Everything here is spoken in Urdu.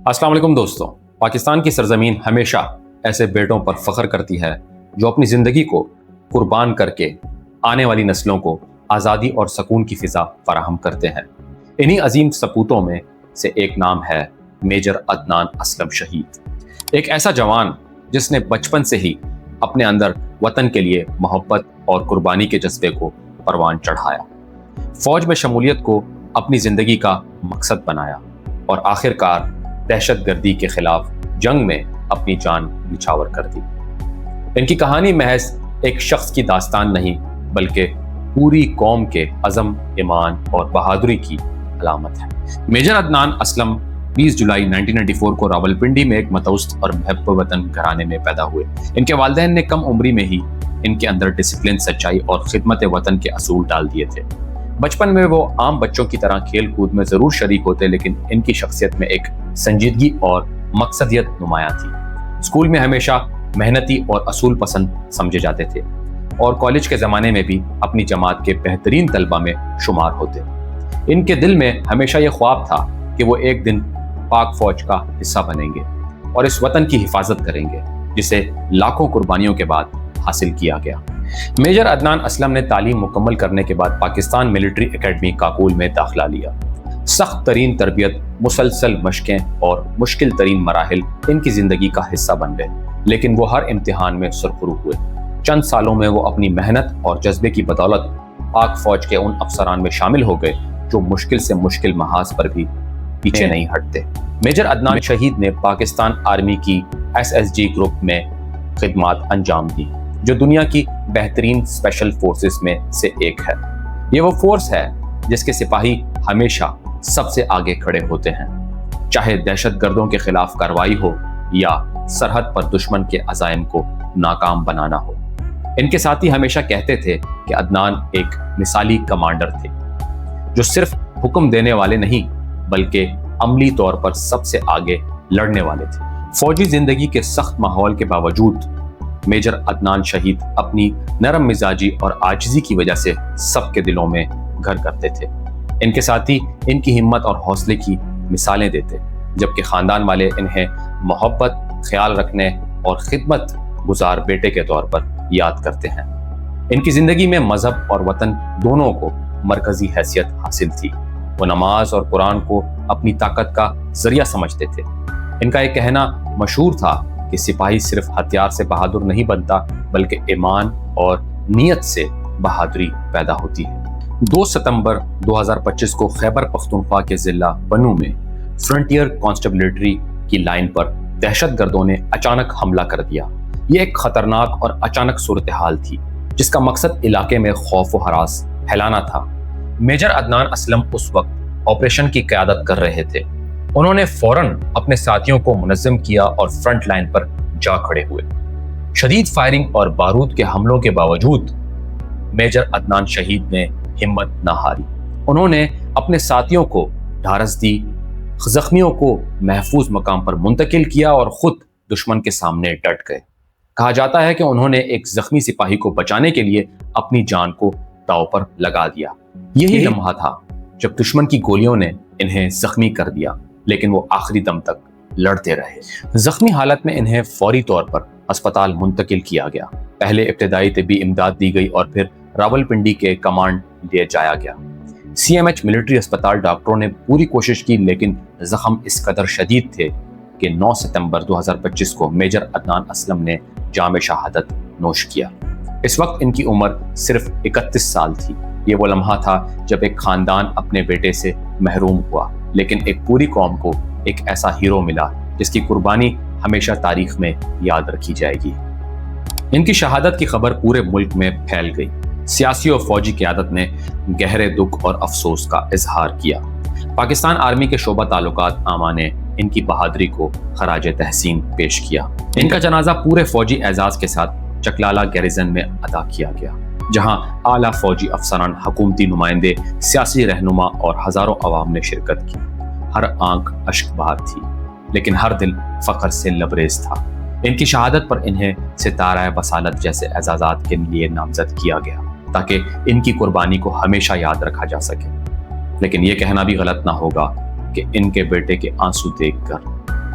السلام علیکم دوستوں، پاکستان کی سرزمین ہمیشہ ایسے بیٹوں پر فخر کرتی ہے جو اپنی زندگی کو قربان کر کے آنے والی نسلوں کو آزادی اور سکون کی فضا فراہم کرتے ہیں۔ انہی عظیم سپوتوں میں سے ایک نام ہے میجر عدنان اسلم شہید، ایک ایسا جوان جس نے بچپن سے ہی اپنے اندر وطن کے لیے محبت اور قربانی کے جذبے کو پروان چڑھایا، فوج میں شمولیت کو اپنی زندگی کا مقصد بنایا اور آخر کار دہشت گردی کے خلاف جنگ میں اپنی جان نچھاور کر دی۔ ان کی کہانی محض ایک شخص کی داستان نہیں بلکہ پوری قوم کے عزم، ایمان اور بہادری کی علامت ہے۔ میجر عدنان اسلم 20 جولائی 1994 کو راولپنڈی میں ایک متوسط اور محب وطن گھرانے میں پیدا ہوئے۔ ان کے والدین نے کم عمری میں ہی ان کے اندر ڈسپلن، سچائی اور خدمت وطن کے اصول ڈال دیے تھے۔ بچپن میں وہ عام بچوں کی طرح کھیل کود میں ضرور شریک ہوتے، لیکن ان کی شخصیت میں ایک سنجیدگی اور مقصدیت نمایاں تھی۔ اسکول میں ہمیشہ محنتی اور اصول پسند سمجھے جاتے تھے اور کالج کے زمانے میں بھی اپنی جماعت کے بہترین طلبہ میں شمار ہوتے۔ ان کے دل میں ہمیشہ یہ خواب تھا کہ وہ ایک دن پاک فوج کا حصہ بنیں گے اور اس وطن کی حفاظت کریں گے جسے لاکھوں قربانیوں کے بعد حاصل کیا گیا۔ میجر عدنان اسلم نے تعلیم مکمل کرنے کے بعد پاکستان ملٹری اکیڈمی کاکول میں داخلہ لیا۔ سخت ترین تربیت، مسلسل مشقیں اور مشکل ترین مراحل ان کی زندگی کا حصہ بن گئے، لیکن وہ ہر امتحان میں سرخرو ہوئے۔ چند سالوں میں وہ اپنی محنت اور جذبے کی بدولت پاک فوج کے ان افسران میں شامل ہو گئے جو مشکل سے مشکل محاذ پر بھی پیچھے نہیں ہٹتے۔ میجر عدنان شہید نے پاکستان آرمی کی SSG گروپ میں خدمات انجام دی، جو دنیا کی بہترین اسپیشل فورسز میں سے ایک ہے۔ یہ وہ فورس ہے جس کے سپاہی ہمیشہ سب سے آگے کھڑے ہوتے ہیں، چاہے دہشت گردوں کے خلاف کارروائی ہو یا سرحد پر دشمن کے عزائم کو ناکام بنانا ہو۔ ان کے ساتھی ہمیشہ کہتے تھے کہ عدنان ایک مثالی کمانڈر تھے جو صرف حکم دینے والے نہیں بلکہ عملی طور پر سب سے آگے لڑنے والے تھے۔ فوجی زندگی کے سخت ماحول کے باوجود میجر عدنان شہید اپنی نرم مزاجی اور عاجزی کی وجہ سے سب کے دلوں میں گھر کرتے تھے۔ ان کے ساتھی ان کی ہمت اور حوصلے کی مثالیں دیتے، جبکہ خاندان والے انہیں محبت، خیال رکھنے اور خدمت گزار بیٹے کے طور پر یاد کرتے ہیں۔ ان کی زندگی میں مذہب اور وطن دونوں کو مرکزی حیثیت حاصل تھی۔ وہ نماز اور قرآن کو اپنی طاقت کا ذریعہ سمجھتے تھے۔ ان کا ایک کہنا مشہور تھا کہ سپاہی صرف ہتھیار سے بہادر نہیں بنتا بلکہ ایمان اور نیت سے بہادری پیدا ہوتی ہے۔ 2 ستمبر 2025 کو خیبر پختونخوا کے ضلع بنو میں فرنٹیئر کانسٹیبلری کی لائن پر دہشت گردوں نے اچانک حملہ کر دیا۔ یہ ایک خطرناک اور اچانک صورتحال تھی جس کا مقصد علاقے میں خوف و ہراس پھیلانا تھا۔ میجر عدنان اسلم اس وقت آپریشن کی قیادت کر رہے تھے۔ انہوں نے فوراً اپنے ساتھیوں کو منظم کیا اور فرنٹ لائن پر جا کھڑے ہوئے۔ شدید فائرنگ اور بارود کے حملوں کے باوجود میجر عدنان شہید نے ہمت نہ ہاری۔ انہوں نے اپنے ساتھیوں کو ڈھارس دی، زخمیوں کو محفوظ مقام پر منتقل کیا اور خود دشمن کے سامنے ڈٹ گئے۔ کہا جاتا ہے کہ انہوں نے ایک زخمی سپاہی کو بچانے کے لیے اپنی جان کو داؤ پر لگا دیا۔ یہی لمحہ تھا جب دشمن کی گولیوں نے انہیں زخمی کر دیا، لیکن وہ آخری دم تک لڑتے رہے۔ زخمی حالت میں انہیں فوری طور پر اسپتال منتقل کیا گیا۔ پہلے ابتدائی طبی امداد دی گئی اور پھر راولپنڈی کے کمانڈ لے جایا گیا۔ CMH ملٹری اسپتال ڈاکٹروں نے پوری کوشش کی، لیکن زخم اس قدر شدید تھے کہ 9 ستمبر 2025 کو میجر عدنان اسلم نے جام شہادت نوش کیا۔ اس وقت ان کی عمر صرف 31 سال تھی۔ یہ وہ لمحہ تھا جب ایک خاندان اپنے بیٹے سے محروم ہوا، لیکن ایک پوری قوم کو ایک ایسا ہیرو ملا جس کی قربانی ہمیشہ تاریخ میں یاد رکھی جائے گی۔ ان کی شہادت کی خبر پورے ملک میں پھیل گئی۔ سیاسی اور فوجی قیادت نے گہرے دکھ اور افسوس کا اظہار کیا۔ پاکستان آرمی کے شعبہ تعلقات عامہ نے ان کی بہادری کو خراج تحسین پیش کیا۔ ان کا جنازہ پورے فوجی اعزاز کے ساتھ چکلالہ گیریزن میں ادا کیا گیا، جہاں اعلیٰ فوجی افسران، حکومتی نمائندے، سیاسی رہنما اور ہزاروں عوام نے شرکت کی۔ ہر آنکھ اشک بہار تھی، لیکن ہر دل فخر سے لبریز تھا۔ ان کی شہادت پر انہیں ستارہ بصالت جیسے اعزازات کے لیے نامزد کیا گیا تاکہ ان کی قربانی کو ہمیشہ یاد رکھا جا سکے۔ لیکن یہ کہنا بھی غلط نہ ہوگا کہ ان کے بیٹے کے آنسو دیکھ کر